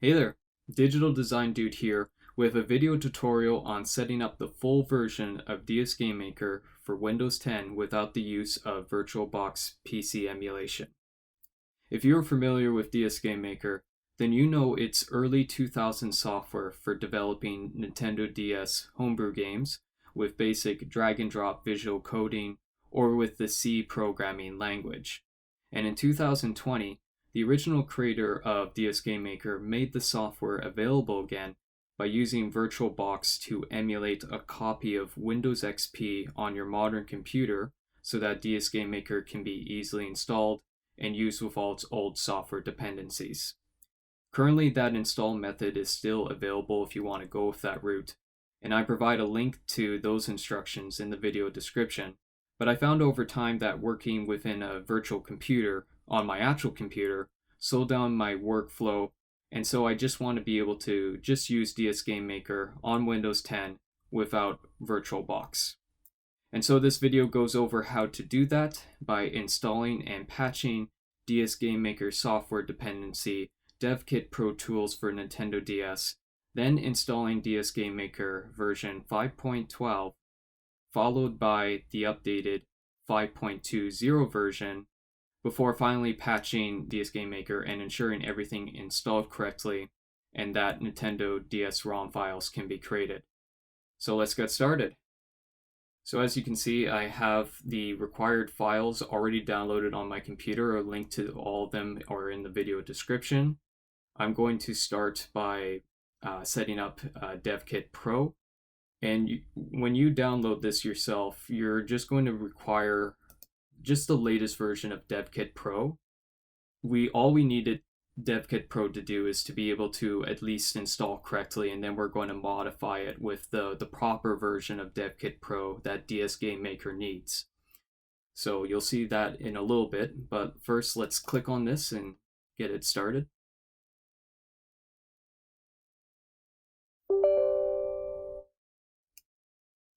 Hey there, Digital Design Dude here with a video tutorial on setting up the full version of DSGM Maker for Windows 10 without the use of VirtualBox PC emulation. If you're familiar with DSGM Maker, then you know it's early 2000s software for developing Nintendo DS homebrew games with basic drag and drop visual coding or with the C programming language. And in 2020, the original creator of DSGM Maker made the software available again by using VirtualBox to emulate a copy of Windows XP on your modern computer so that DSGM Maker can be easily installed and used with all its old software dependencies. Currently, that install method is still available if you want to go with that route, and I provide a link to those instructions in the video description. But I found over time that working within a virtual computer on my actual computer slowed down my workflow, and so I just want to be able to just use DSGM Maker on Windows 10 without VirtualBox. And so this video goes over how to do that by installing and patching DSGM Maker software dependency DevKitPro tools for Nintendo DS, then installing DSGM Maker version 5.12, followed by the updated 5.20 version, before finally patching DSGM Maker and ensuring everything installed correctly and that Nintendo DS ROM files can be created. So let's get started. So as you can see, I have the required files already downloaded on my computer. A link to all of them are in the video description. I'm going to start by setting up DevKitPro. And when you download this yourself, you're just going to require just the latest version of DevKitPro. All we needed DevKitPro to do is to be able to at least install correctly, and then we're going to modify it with the proper version of DevKitPro that DSGM Maker needs. So you'll see that in a little bit, but first let's click on this and get it started.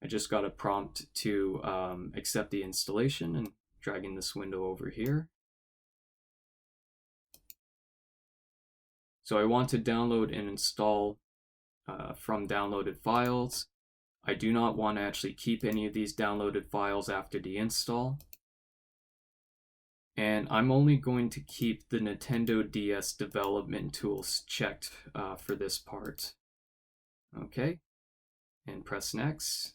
I just got a prompt to accept the installation and dragging this window over here. So I want to download and install from downloaded files. I do not want to actually keep any of these downloaded files after the install. And I'm only going to keep the Nintendo DS development tools checked for this part. Okay, and press next.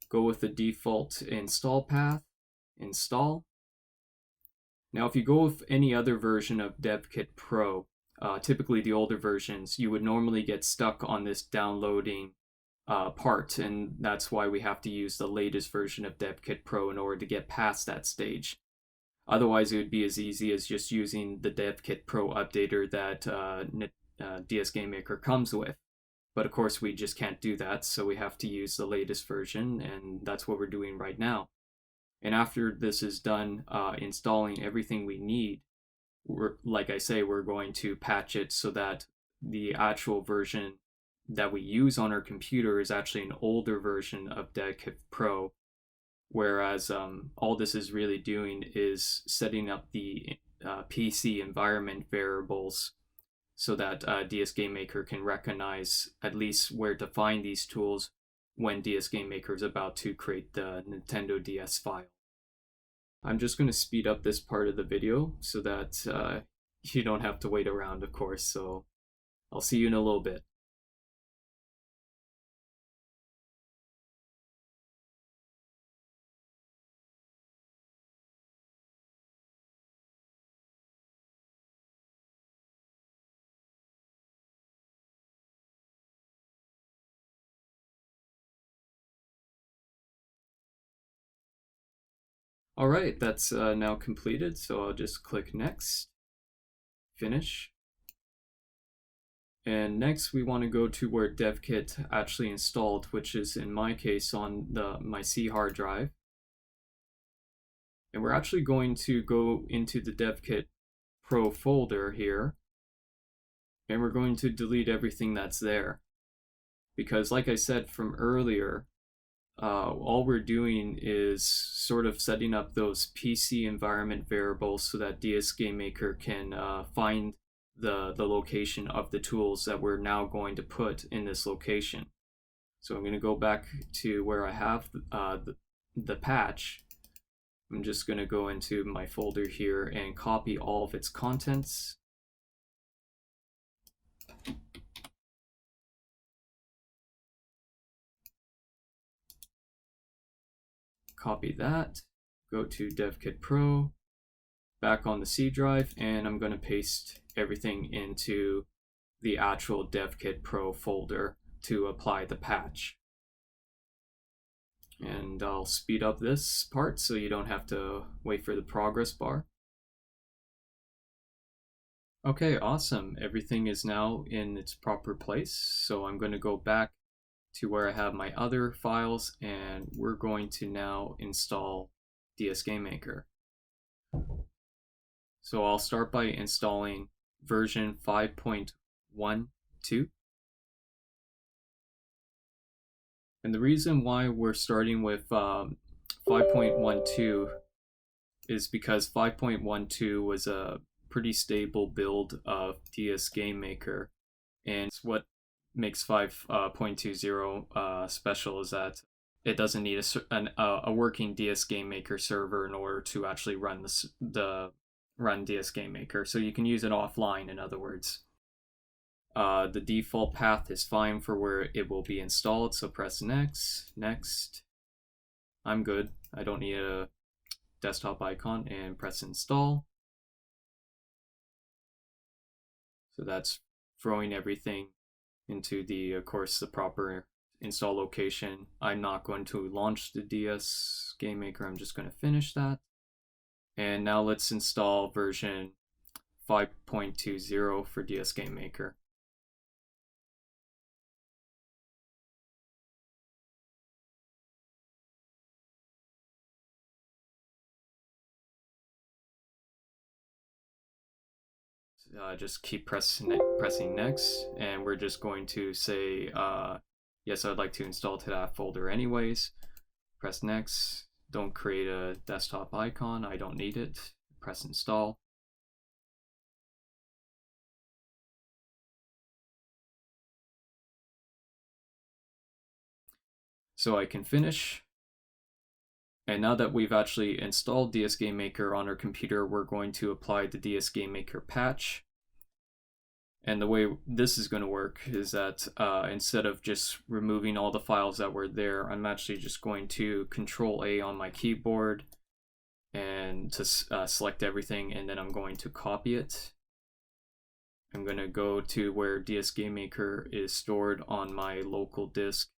Go with the default install path, install. Now if you go with any other version of DevKitPro, typically the older versions, you would normally get stuck on this downloading part, and that's why we have to use the latest version of DevKitPro in order to get past that stage. Otherwise it would be as easy as just using the DevKitPro updater that DSGM Maker comes with. But of course we just can't do that, so we have to use the latest version, and that's what we're doing right now. And after this is done installing everything we need, like I say, we're going to patch it so that the actual version that we use on our computer is actually an older version of DevKitPro, whereas all this is really doing is setting up the PC environment variables so that DSGM Maker can recognize at least where to find these tools when DSGM Maker is about to create the Nintendo DS file. I'm just going to speed up this part of the video so that you don't have to wait around, of course, so I'll see you in a little bit. All right, that's now completed, so I'll just click next, finish. And next we want to go to where DevKit actually installed, which is in my case on my C hard drive. And we're actually going to go into the DevKitPro folder here, and we're going to delete everything that's there. Because like I said from earlier, all we're doing is sort of setting up those PC environment variables so that DSGM Maker can find the location of the tools that we're now going to put in this location. So I'm going to go back to where I have the patch. I'm just going to go into my folder here and copy all of its contents. Copy that, go to DevKitPro, back on the C drive, and I'm going to paste everything into the actual DevKitPro folder to apply the patch. And I'll speed up this part so you don't have to wait for the progress bar. Okay, awesome. Everything is now in its proper place. So I'm going to go back to where I have my other files, and we're going to now install DSGameMaker. So I'll start by installing version 5.12. And the reason why we're starting with 5.12 is because 5.12 was a pretty stable build of DSGameMaker, and it's what makes 5.20 special is that it doesn't need a working DSGameMaker server in order to actually run run DSGameMaker. So you can use it offline, in other words. The default path is fine for where it will be installed, so press next, next. I'm good. I don't need a desktop icon, and press install. So that's throwing everything into of course, the proper install location. I'm not going to launch the DSGameMaker, I'm just going to finish that. And now let's install version 5.20 for DSGameMaker. Just keep pressing next, and we're just going to say yes, I'd like to install to that folder anyways. Press next. Don't create a desktop icon, I don't need it. Press install. So I can finish. And now that we've actually installed DSGameMaker on our computer, we're going to apply the DSGameMaker patch. And the way this is going to work is that instead of just removing all the files that were there, I'm actually just going to Control A on my keyboard and to select everything, and then I'm going to copy it. I'm going to go to where DSGameMaker is stored on my local disk.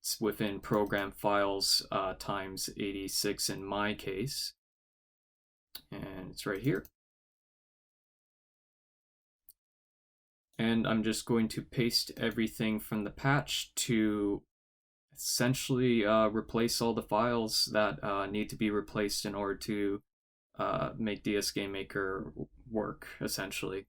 It's within program files times 86 in my case, and it's right here. And I'm just going to paste everything from the patch to essentially replace all the files that need to be replaced in order to make DSGameMaker work, essentially.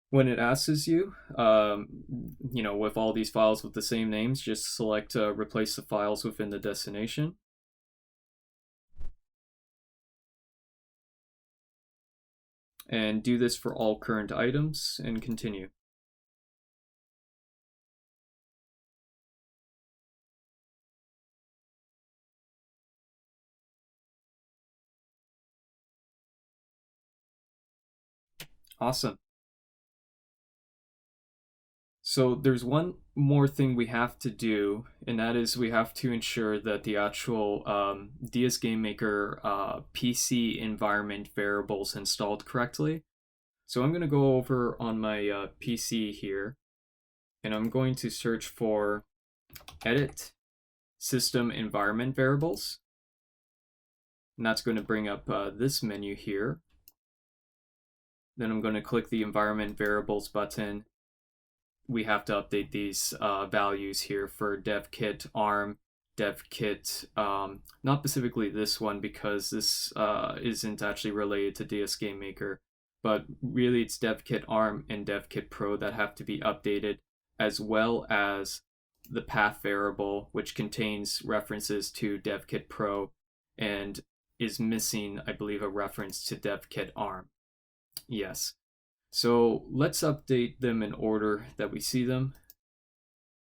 When it asks you, with all these files with the same names, just select replace the files within the destination. And do this for all current items and continue. Awesome. So there's one more thing we have to do, and that is we have to ensure that the actual DSGameMaker PC environment variables installed correctly. So I'm going to go over on my PC here, and I'm going to search for Edit System Environment Variables. And that's going to bring up this menu here. Then I'm going to click the Environment Variables button. We have to update these values here for DevKit, ARM, DevKit, not specifically this one because this isn't actually related to DSGameMaker, but really it's DevKit, ARM, and DevKitPro that have to be updated, as well as the path variable, which contains references to DevKitPro. And is missing, I believe, a reference to Devkit ARM. Yes. So let's update them in order that we see them.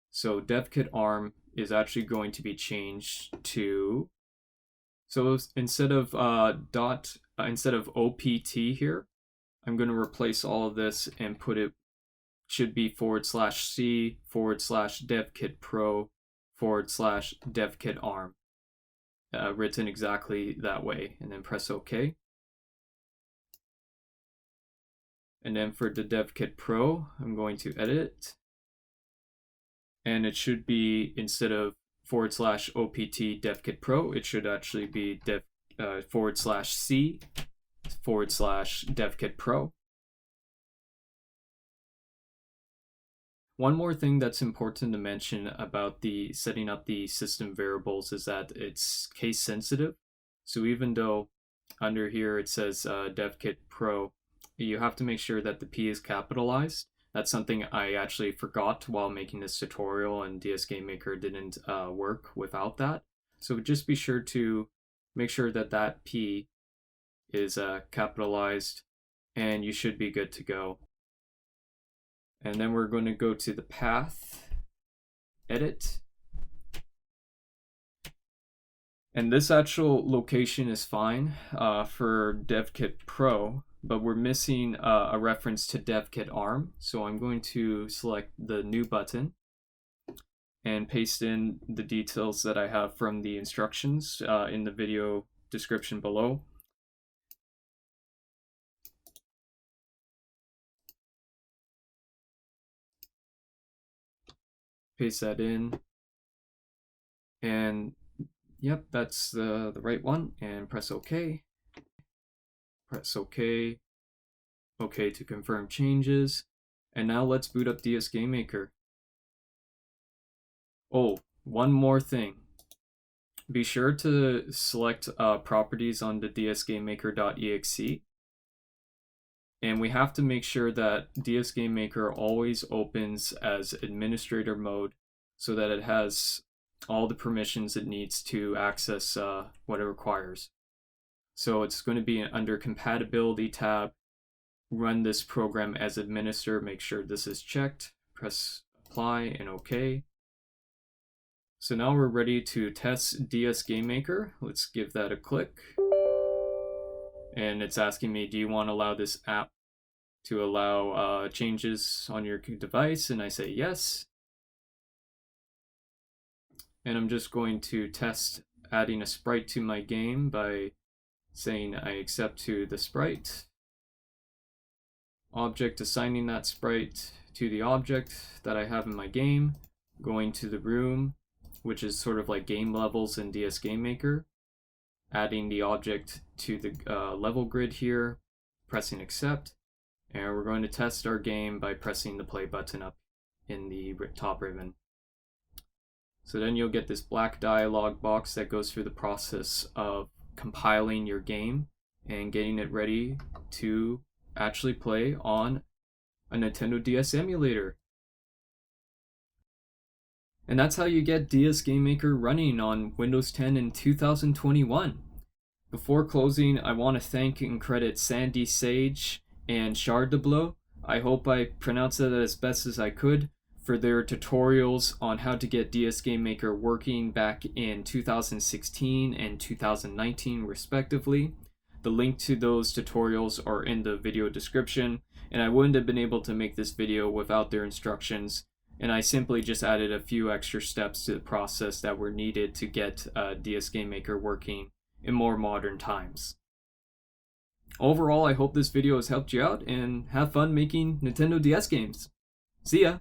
So Devkit ARM is actually going to be changed to, so instead of instead of OPT here, I'm going to replace all of this and put it, should be /C/DevKitPro /DevKit ARM, written exactly that way, and then press OK. And then for the Devkit Pro, I'm going to edit, and it should be, instead of /OPT Devkit Pro, it should actually be /C/Devkit Pro. One more thing that's important to mention about the setting up the system variables is that it's case sensitive. So even though under here it says Devkit Pro, you have to make sure that the P is capitalized. That's something I actually forgot while making this tutorial, and DSGameMaker didn't work without that. So just be sure to make sure that that P is capitalized, and you should be good to go. And then we're going to go to the path, edit. And this actual location is fine for Devkit Pro, but we're missing a reference to Devkit ARM. So I'm going to select the new button and paste in the details that I have from the instructions in the video description below. Paste that in, and yep, that's the right one, and press OK. Press OK. OK to confirm changes. And now let's boot up DSGameMaker. Oh, one more thing. Be sure to select properties on the dsgamemaker.exe. And we have to make sure that DSGameMaker always opens as administrator mode so that it has all the permissions it needs to access what it requires. So it's going to be under compatibility tab, run this program as administrator, make sure this is checked, press apply and OK. So now we're ready to test DSGameMaker. Let's give that a click. And it's asking me, do you want to allow this app to allow changes on your device? And I say yes. And I'm just going to test adding a sprite to my game by saying I accept to the sprite. Object, assigning that sprite to the object that I have in my game. Going to the room, which is sort of like game levels in DSGameMaker. Adding the object to the level grid here, pressing accept, and we're going to test our game by pressing the play button up in the top ribbon. So then you'll get this black dialog box that goes through the process of compiling your game and getting it ready to actually play on a Nintendo DS emulator. And that's how you get DSGameMaker running on Windows 10 in 2021. Before closing, I want to thank and credit Sandy Sage and Chardeblo. I hope I pronounced that as best as I could, for their tutorials on how to get DSGameMaker working back in 2016 and 2019 respectively. The link to those tutorials are in the video description, and I wouldn't have been able to make this video without their instructions. And I simply just added a few extra steps to the process that were needed to get DSGameMaker working in more modern times. Overall, I hope this video has helped you out, and have fun making Nintendo DS games. See ya!